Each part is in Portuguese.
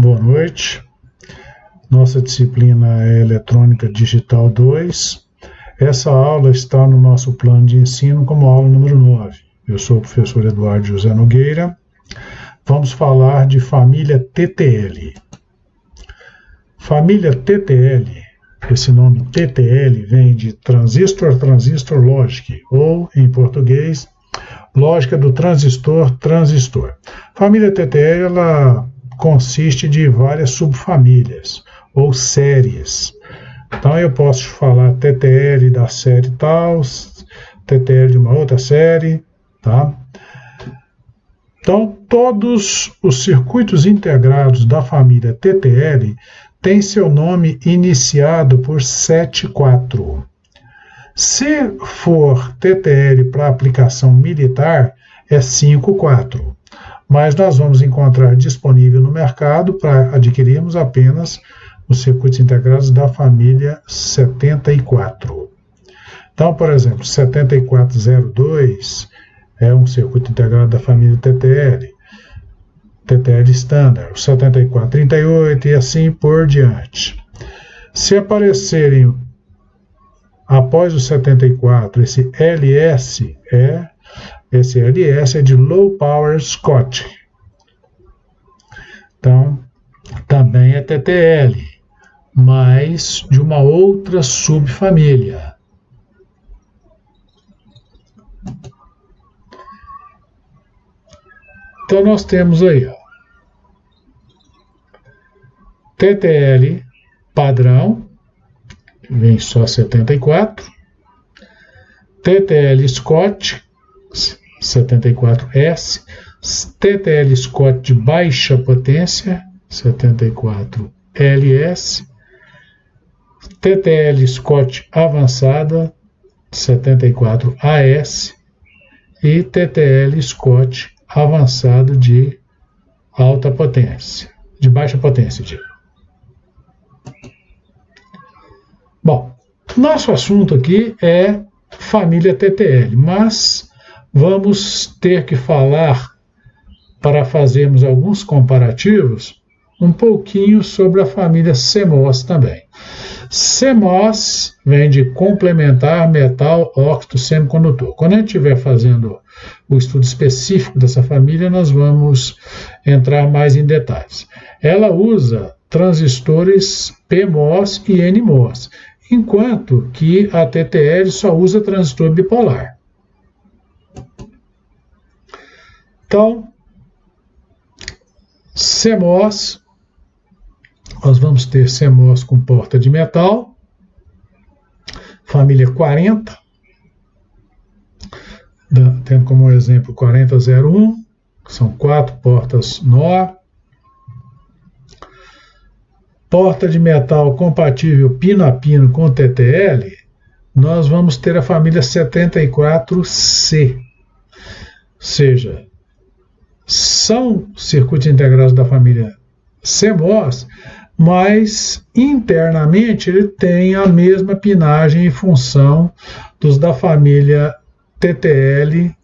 Boa noite. Nossa disciplina é Eletrônica Digital 2. Essa aula está no nosso plano de ensino como aula número 9. Eu sou o professor Eduardo José Nogueira. Vamos falar de família TTL. Família TTL, esse nome TTL vem de Transistor Logic, ou, em português, lógica do transistor. Família TTL, ela consiste de várias subfamílias, ou séries. Então, eu posso falar TTL da série tal, TTL de uma outra série, tá? Então, todos os circuitos integrados da família TTL têm seu nome iniciado por 74. Se for TTL para aplicação militar, é 54. Mas nós vamos encontrar disponível no mercado para adquirirmos apenas os circuitos integrados da família 74. Então, por exemplo, 7402 é um circuito integrado da família TTL Standard, 7438 e assim por diante. Se aparecerem após o 74, esse LS é de Low Power Scott. Então, também é TTL, mas de uma outra subfamília. Então, nós temos aí, ó, TTL padrão, vem só 74, TTL Scott, 74S, TTL Scott de baixa potência, 74LS, TTL Scott avançada, 74AS, e TTL Scott avançado de alta potência, de baixa potência, digo. Bom, nosso assunto aqui é família TTL, mas vamos ter que falar, para fazermos alguns comparativos, um pouquinho sobre a família CMOS também. CMOS vem de complementar metal óxido semicondutor. Quando a gente estiver fazendo o estudo específico dessa família, nós vamos entrar mais em detalhes. Ela usa transistores PMOS e NMOS, enquanto que a TTL só usa transistor bipolar. Então, CMOS, nós vamos ter CMOS com porta de metal, família 40, tendo como exemplo 4001, que são 4 portas NOR. Porta de metal compatível pino a pino com TTL, nós vamos ter a família 74C. Ou seja, são circuitos integrados da família CMOS, mas internamente ele tem a mesma pinagem e função dos da família TTL,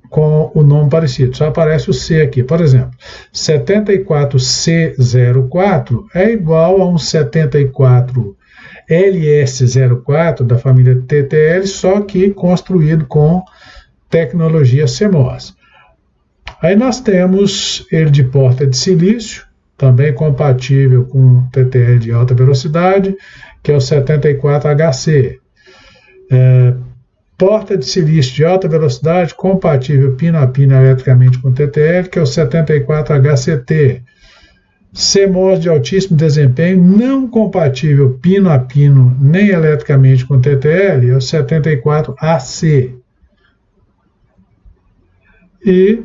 com o nome parecido, só aparece o C aqui. Por exemplo, 74C04 é igual a um 74LS04 da família TTL, só que construído com tecnologia CMOS. Aí nós temos ele de porta de silício, também compatível com TTL de alta velocidade, que é o 74HC. Porta de silício de alta velocidade, compatível pino a pino eletricamente com TTL, que é o 74HCT. CMOS de altíssimo desempenho, não compatível pino a pino nem eletricamente com TTL, é o 74AC. E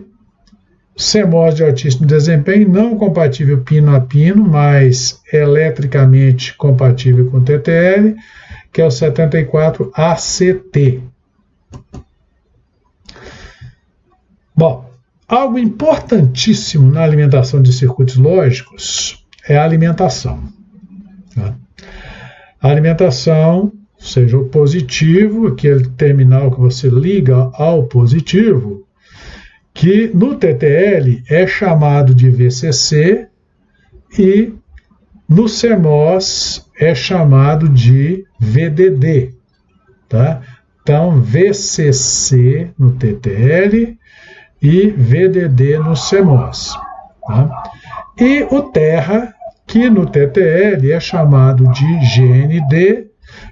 CMOS de altíssimo desempenho, não compatível pino a pino, mas eletricamente compatível com TTL, que é o 74ACT. Bom, algo importantíssimo na alimentação de circuitos lógicos é a alimentação. Tá? A alimentação, seja o positivo, aquele terminal que você liga ao positivo, que no TTL é chamado de VCC e no CMOS é chamado de VDD, tá? Então, VCC no TTL e VDD no CMOS, tá? E o Terra, que no TTL é chamado de GND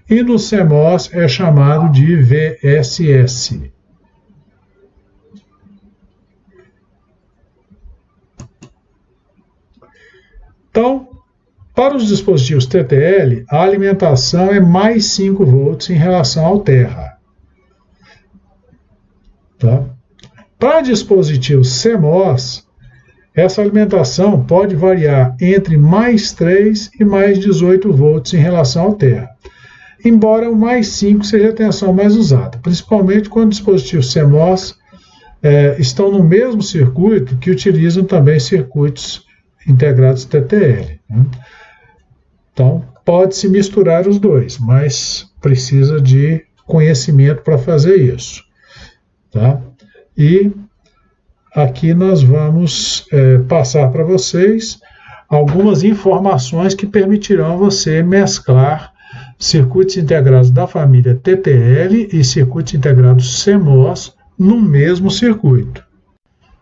e no CMOS é chamado de VSS. Então, para os dispositivos TTL, a alimentação é mais 5 volts em relação ao Terra. Tá? Para dispositivos CMOS, essa alimentação pode variar entre mais 3 e mais 18 volts em relação ao Terra, embora o mais 5 seja a tensão mais usada, principalmente quando dispositivos CMOS estão no mesmo circuito que utilizam também circuitos integrados TTL. Né? Então, pode-se misturar os dois, mas precisa de conhecimento para fazer isso. Tá? E aqui nós vamos passar para vocês algumas informações que permitirão você mesclar circuitos integrados da família TTL e circuitos integrados CMOS no mesmo circuito.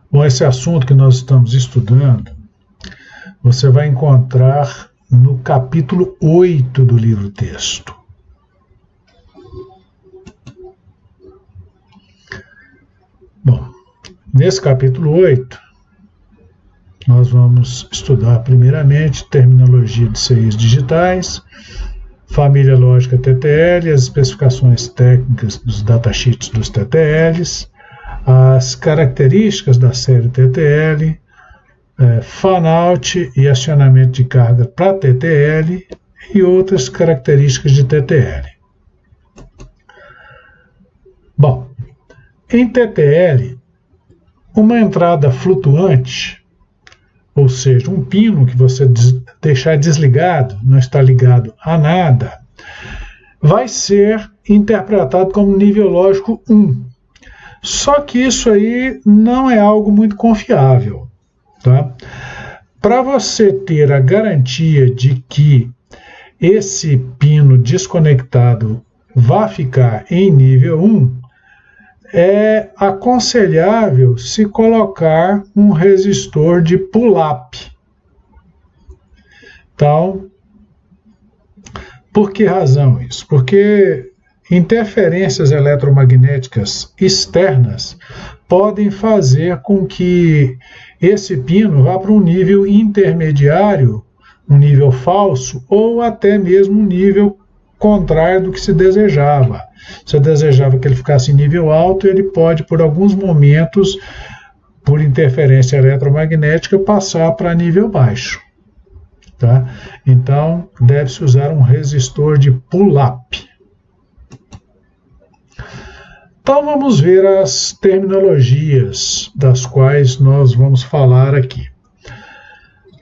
Bom, esse assunto que nós estamos estudando, você vai encontrar no capítulo 8 do livro-texto. Bom, nesse capítulo 8, nós vamos estudar primeiramente terminologia de CIs digitais, família lógica TTL, as especificações técnicas dos datasheets dos TTLs, as características da série TTL, fan-out e acionamento de carga para TTL e outras características de TTL. Bom, em TTL, uma entrada flutuante, ou seja, um pino que você deixar desligado, não está ligado a nada, vai ser interpretado como nível lógico 1. Só que isso aí não é algo muito confiável. Tá? Para você ter a garantia de que esse pino desconectado vá ficar em nível 1, é aconselhável se colocar um resistor de pull-up. Então, por que razão isso? Porque interferências eletromagnéticas externas podem fazer com que esse pino vá para um nível intermediário, um nível falso, ou até mesmo um nível contrário do que se desejava. Se desejava que ele ficasse em nível alto, ele pode, por alguns momentos, por interferência eletromagnética, passar para nível baixo. Tá? Então, deve-se usar um resistor de pull-up. Então, vamos ver as terminologias das quais nós vamos falar aqui.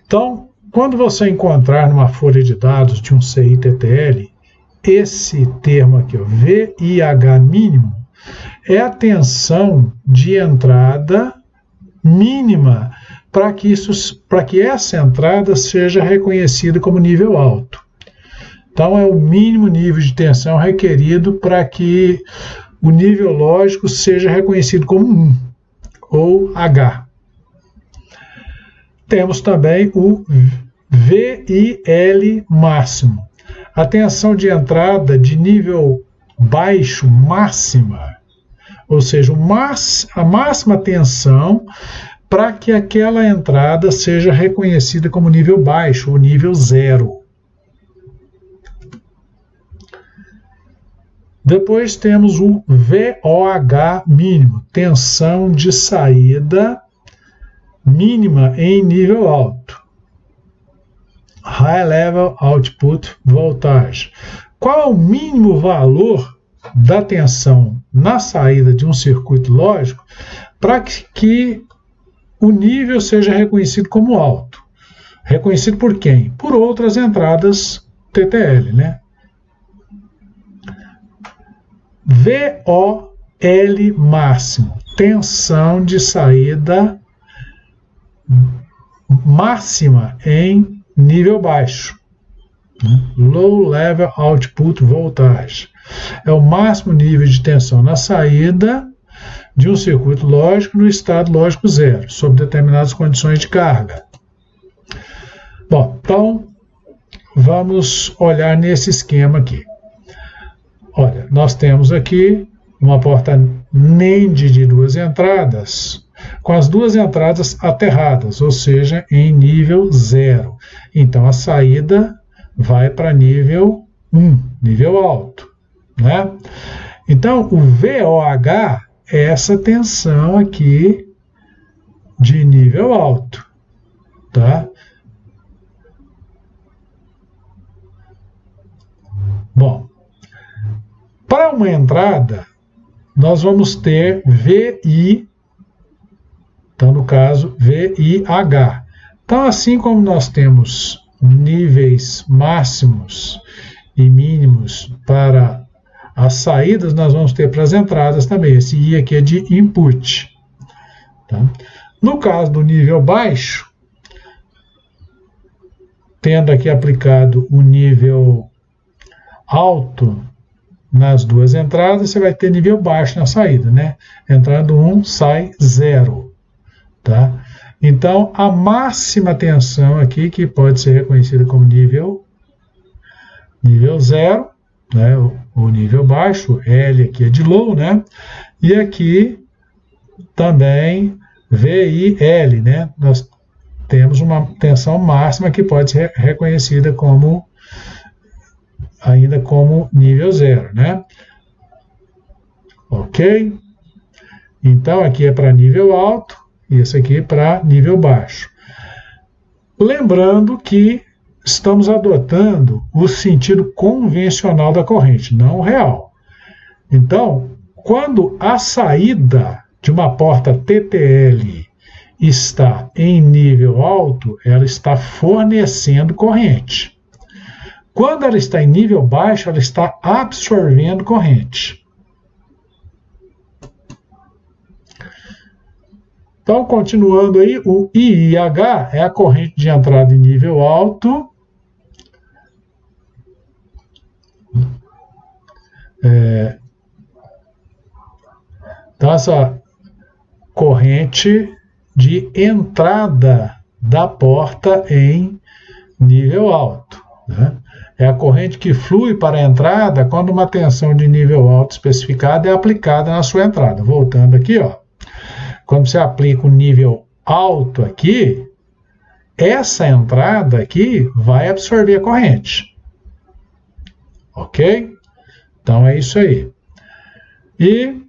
Então, quando você encontrar numa folha de dados de um CI-TTL, esse termo aqui, ó, VIH mínimo, é a tensão de entrada mínima para que essa entrada seja reconhecida como nível alto. Então, é o mínimo nível de tensão requerido para que o nível lógico seja reconhecido como 1, ou H. Temos também o VIL máximo, a tensão de entrada de nível baixo máxima, ou seja, a máxima tensão para que aquela entrada seja reconhecida como nível baixo, ou nível 0. Depois temos o VOH mínimo, tensão de saída mínima em nível alto. High Level Output Voltage. Qual é o mínimo valor da tensão na saída de um circuito lógico para que o nível seja reconhecido como alto? Reconhecido por quem? Por outras entradas TTL, né? VO L máximo, tensão de saída máxima em nível baixo. Low Level Output Voltage. É o máximo nível de tensão na saída de um circuito lógico no estado lógico zero, sob determinadas condições de carga. Bom, então vamos olhar nesse esquema aqui. Olha, nós temos aqui uma porta NAND de 2 entradas, com as 2 entradas aterradas, ou seja, em nível 0. Então a saída vai para nível 1, nível alto, né? Então o VOH é essa tensão aqui de nível alto, tá? Bom, para uma entrada, nós vamos ter VI, então no caso VIH. Então assim como nós temos níveis máximos e mínimos para as saídas, nós vamos ter para as entradas também. Esse I aqui é de input. Tá? No caso do nível baixo, tendo aqui aplicado o nível alto nas 2 entradas, você vai ter nível baixo na saída, né? Entrando 1, sai 0. Tá? Então, a máxima tensão aqui, que pode ser reconhecida como nível 0, né? O nível baixo, L aqui é de low, né? E aqui também VIL, né? Nós temos uma tensão máxima que pode ser reconhecida como ainda como nível 0, né? Ok? Então aqui é para nível alto e esse aqui é para nível baixo. Lembrando que estamos adotando o sentido convencional da corrente, não o real. Então, quando a saída de uma porta TTL está em nível alto, ela está fornecendo corrente. Quando ela está em nível baixo, ela está absorvendo corrente. Então, continuando aí, o IIH é a corrente de entrada em nível alto. Então, essa corrente de entrada da porta em nível alto, né? É a corrente que flui para a entrada quando uma tensão de nível alto especificada é aplicada na sua entrada. Voltando aqui, ó. Quando você aplica um nível alto aqui, essa entrada aqui vai absorver a corrente. Ok? Então é isso aí. E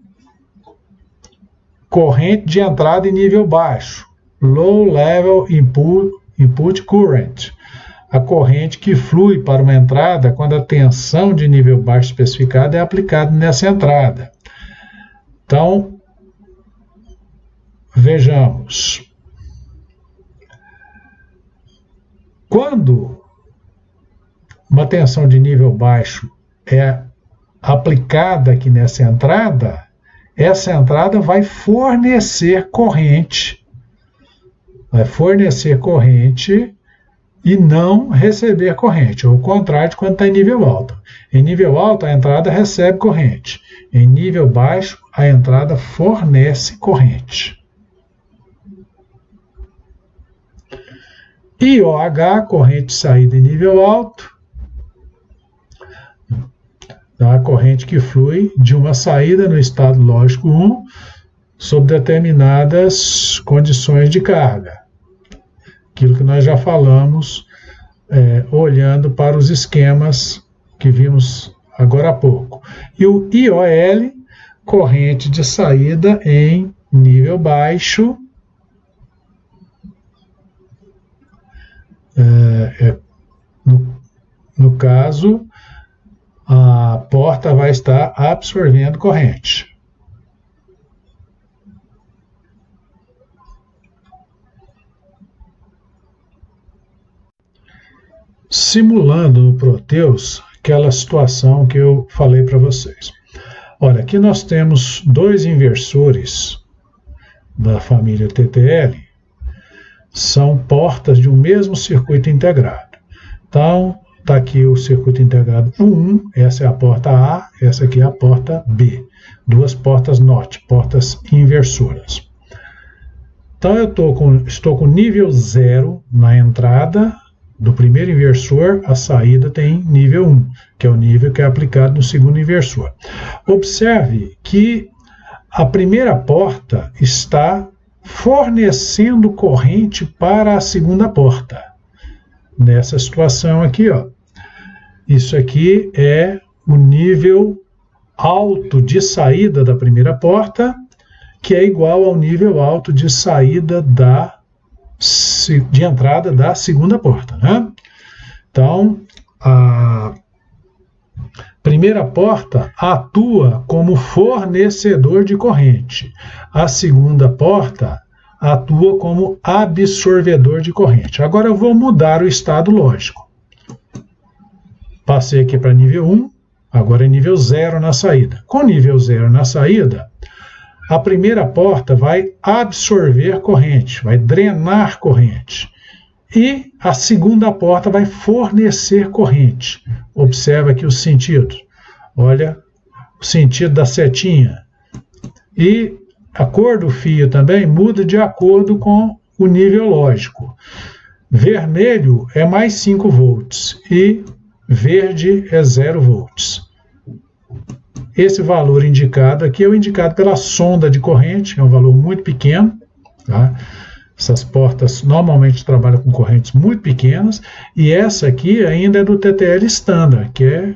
corrente de entrada em nível baixo. Low Level Input Current. A corrente que flui para uma entrada quando a tensão de nível baixo especificada é aplicada nessa entrada. Então, vejamos. Quando uma tensão de nível baixo é aplicada aqui nessa entrada, essa entrada vai fornecer corrente. Vai fornecer corrente e não receber corrente, ao contrário de quando está em nível alto. Em nível alto, a entrada recebe corrente. Em nível baixo, a entrada fornece corrente. IOH, corrente de saída em nível alto. A corrente que flui de uma saída no estado lógico 1 sob determinadas condições de carga. Aquilo que nós já falamos, olhando para os esquemas que vimos agora há pouco. E o IOL, corrente de saída em nível baixo, no caso, a porta vai estar absorvendo corrente. Simulando no Proteus aquela situação que eu falei para vocês. Olha, aqui nós temos dois inversores da família TTL, são portas de um mesmo circuito integrado. Então, está aqui o circuito integrado 1, essa é a porta A, essa aqui é a porta B. Duas portas NOT, portas inversoras. Então, eu estou com nível 0 na entrada do primeiro inversor, a saída tem nível 1, que é o nível que é aplicado no segundo inversor. Observe que a primeira porta está fornecendo corrente para a segunda porta. Nessa situação aqui, ó, isso aqui é o nível alto de saída da primeira porta, que é igual ao nível alto de saída de entrada da segunda porta, né? Então, a primeira porta atua como fornecedor de corrente. A segunda porta atua como absorvedor de corrente. Agora eu vou mudar o estado lógico. Passei aqui para nível 1, agora é nível 0 na saída. Com nível 0 na saída, a primeira porta vai absorver corrente, vai drenar corrente. E a segunda porta vai fornecer corrente. Observa aqui os sentidos. Olha o sentido da setinha. E a cor do fio também muda de acordo com o nível lógico. Vermelho é mais 5 volts e verde é 0 volts. Esse valor indicado aqui é o indicado pela sonda de corrente, é um valor muito pequeno, tá? Essas portas normalmente trabalham com correntes muito pequenas, e essa aqui ainda é do TTL Standard, que é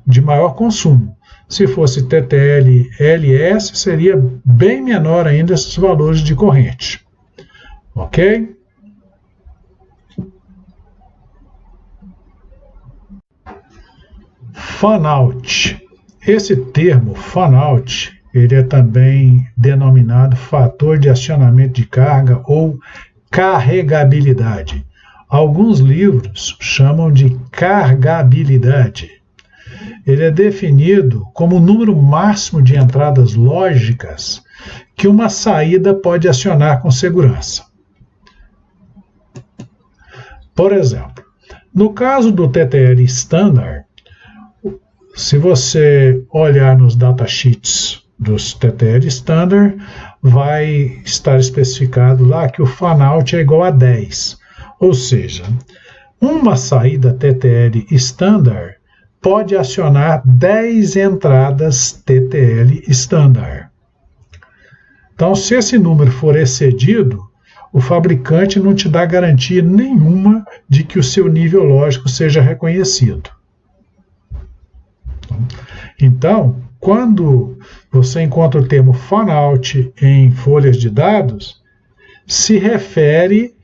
de maior consumo. Se fosse TTL LS, seria bem menor ainda esses valores de corrente. Ok? Fan-out. Esse termo, fan-out, ele é também denominado fator de acionamento de carga ou carregabilidade. Alguns livros chamam de cargabilidade. Ele é definido como o número máximo de entradas lógicas que uma saída pode acionar com segurança. Por exemplo, no caso do TTL Standard, se você olhar nos datasheets dos TTL Standard, vai estar especificado lá que o fan-out é igual a 10. Ou seja, uma saída TTL Standard pode acionar 10 entradas TTL Standard. Então, se esse número for excedido, o fabricante não te dá garantia nenhuma de que o seu nível lógico seja reconhecido. Então, quando você encontra o termo fan-out em folhas de dados, se refere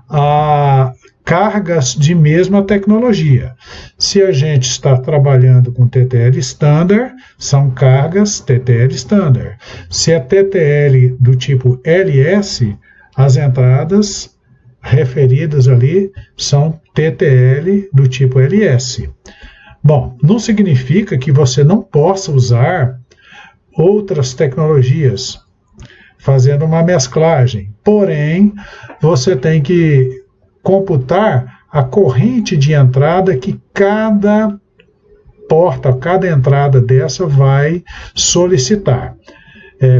a cargas de mesma tecnologia. Se a gente está trabalhando com TTL Standard, são cargas TTL Standard. Se é TTL do tipo LS, as entradas referidas ali são TTL do tipo LS. Bom, não significa que você não possa usar outras tecnologias fazendo uma mesclagem. Porém, você tem que computar a corrente de entrada que cada porta, cada entrada dessa vai solicitar.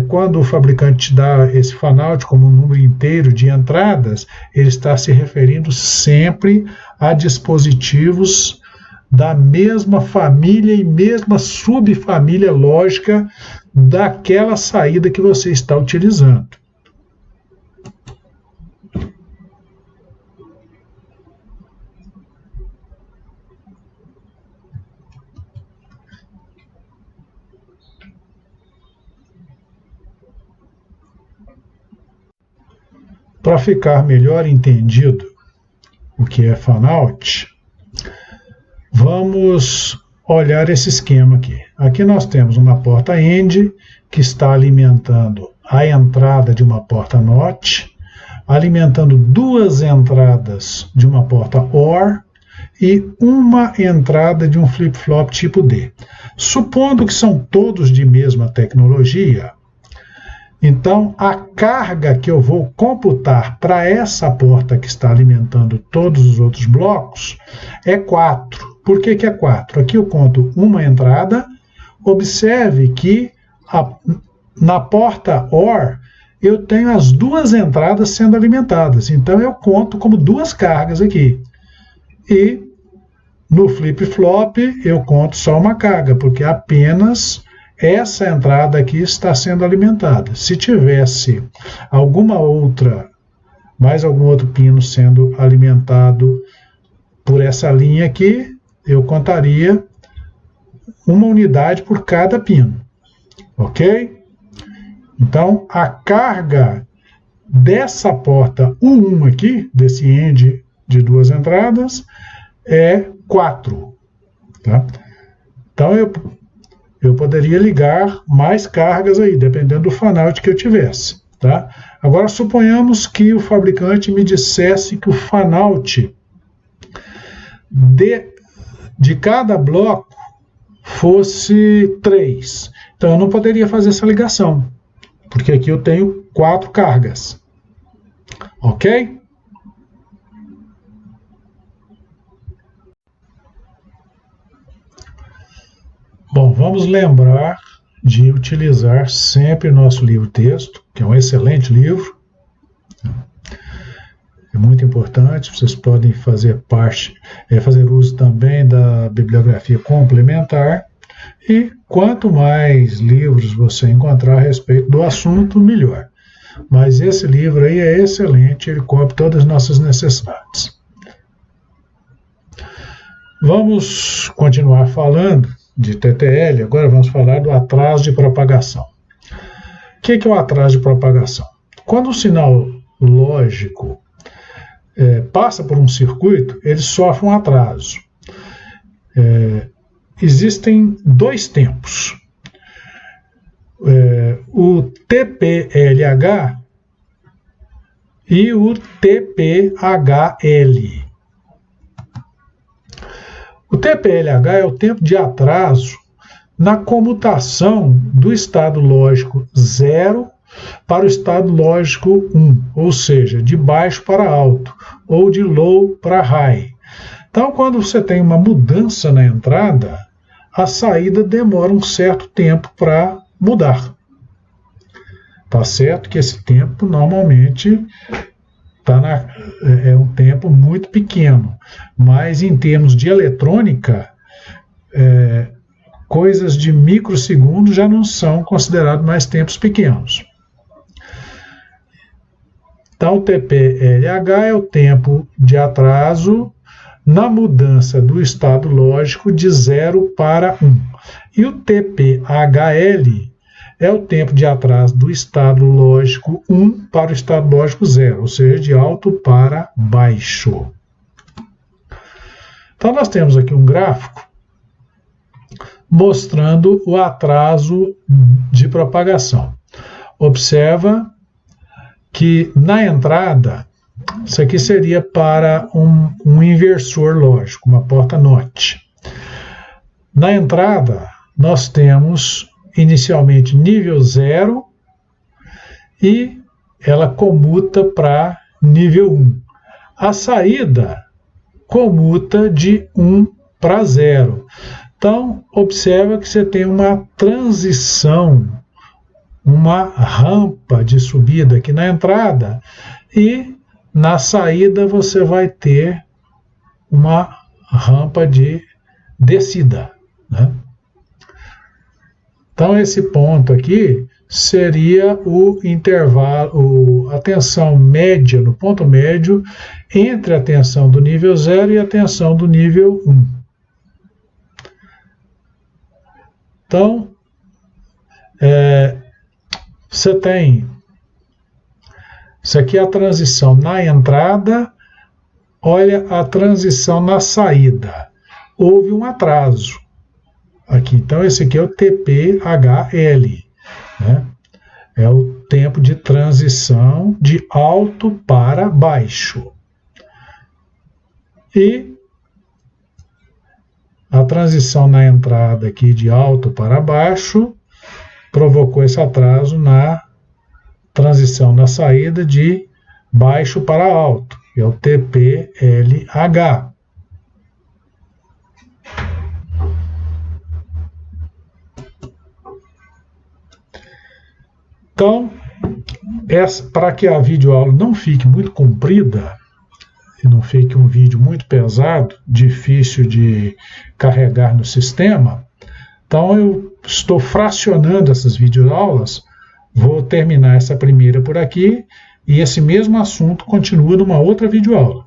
Quando o fabricante te dá esse fan-out como um número inteiro de entradas, ele está se referindo sempre a dispositivos da mesma família e mesma subfamília lógica daquela saída que você está utilizando. Para ficar melhor entendido o que é fan-out, vamos olhar esse esquema aqui. Aqui nós temos uma porta END que está alimentando a entrada de uma porta NOT, alimentando duas entradas de uma porta OR e uma entrada de um flip-flop tipo D. Supondo que são todos de mesma tecnologia, então a carga que eu vou computar para essa porta que está alimentando todos os outros blocos é 4. Por que é 4? Aqui eu conto uma entrada. Observe que na porta OR eu tenho as duas entradas sendo alimentadas. Então eu conto como duas cargas aqui. E no flip-flop eu conto só uma carga, porque apenas essa entrada aqui está sendo alimentada. Se tivesse mais algum outro pino sendo alimentado por essa linha aqui, eu contaria uma unidade por cada pino, ok? Então, a carga dessa porta U1 aqui, desse end de duas entradas, é 4. Tá? Então, eu poderia ligar mais cargas aí, dependendo do fan-out que eu tivesse. Tá? Agora, suponhamos que o fabricante me dissesse que o fan-out de cada bloco fosse 3. Então, eu não poderia fazer essa ligação, porque aqui eu tenho 4 cargas. Ok? Bom, vamos lembrar de utilizar sempre nosso livro-texto, que é um excelente livro. É muito importante, vocês podem fazer uso também da bibliografia complementar, e quanto mais livros você encontrar a respeito do assunto, melhor. Mas esse livro aí é excelente, ele cobre todas as nossas necessidades. Vamos continuar falando de TTL, agora vamos falar do atraso de propagação. O que é o atraso de propagação? Quando o sinal lógico passa por um circuito, ele sofre um atraso. Existem 2 tempos. O TPLH e o TPHL. O TPLH é o tempo de atraso na comutação do estado lógico 0 para o estado lógico 1, ou seja, de baixo para alto, ou de low para high. Então, quando você tem uma mudança na entrada, a saída demora um certo tempo para mudar. Tá certo que esse tempo normalmente é um tempo muito pequeno, mas em termos de eletrônica, coisas de microsegundos já não são considerados mais tempos pequenos. Então, o TPLH é o tempo de atraso na mudança do estado lógico de 0 para 1. E o TPHL é o tempo de atraso do estado lógico 1 para o estado lógico 0, ou seja, de alto para baixo. Então, nós temos aqui um gráfico mostrando o atraso de propagação. Observa que na entrada, isso aqui seria para um inversor lógico, uma porta NOT. Na entrada, nós temos inicialmente nível 0 e ela comuta para nível 1. A saída comuta de 1 para 0. Então, observa que você tem uma transição, uma rampa de subida aqui na entrada, e na saída você vai ter uma rampa de descida, né? Então, esse ponto aqui seria o intervalo, a tensão média, no ponto médio, entre a tensão do nível 0 e a tensão do nível 1. Então, você tem, isso aqui é a transição na entrada, olha a transição na saída. Houve um atraso aqui. Então, esse aqui é o TPHL, né? É o tempo de transição de alto para baixo. E transição na entrada aqui de alto para baixo provocou esse atraso na transição na saída de baixo para alto, que é o TPLH. Então, para que a videoaula não fique muito comprida, e não fique um vídeo muito pesado, difícil de carregar no sistema, então eu estou fracionando essas videoaulas, vou terminar essa primeira por aqui, e esse mesmo assunto continua numa outra videoaula.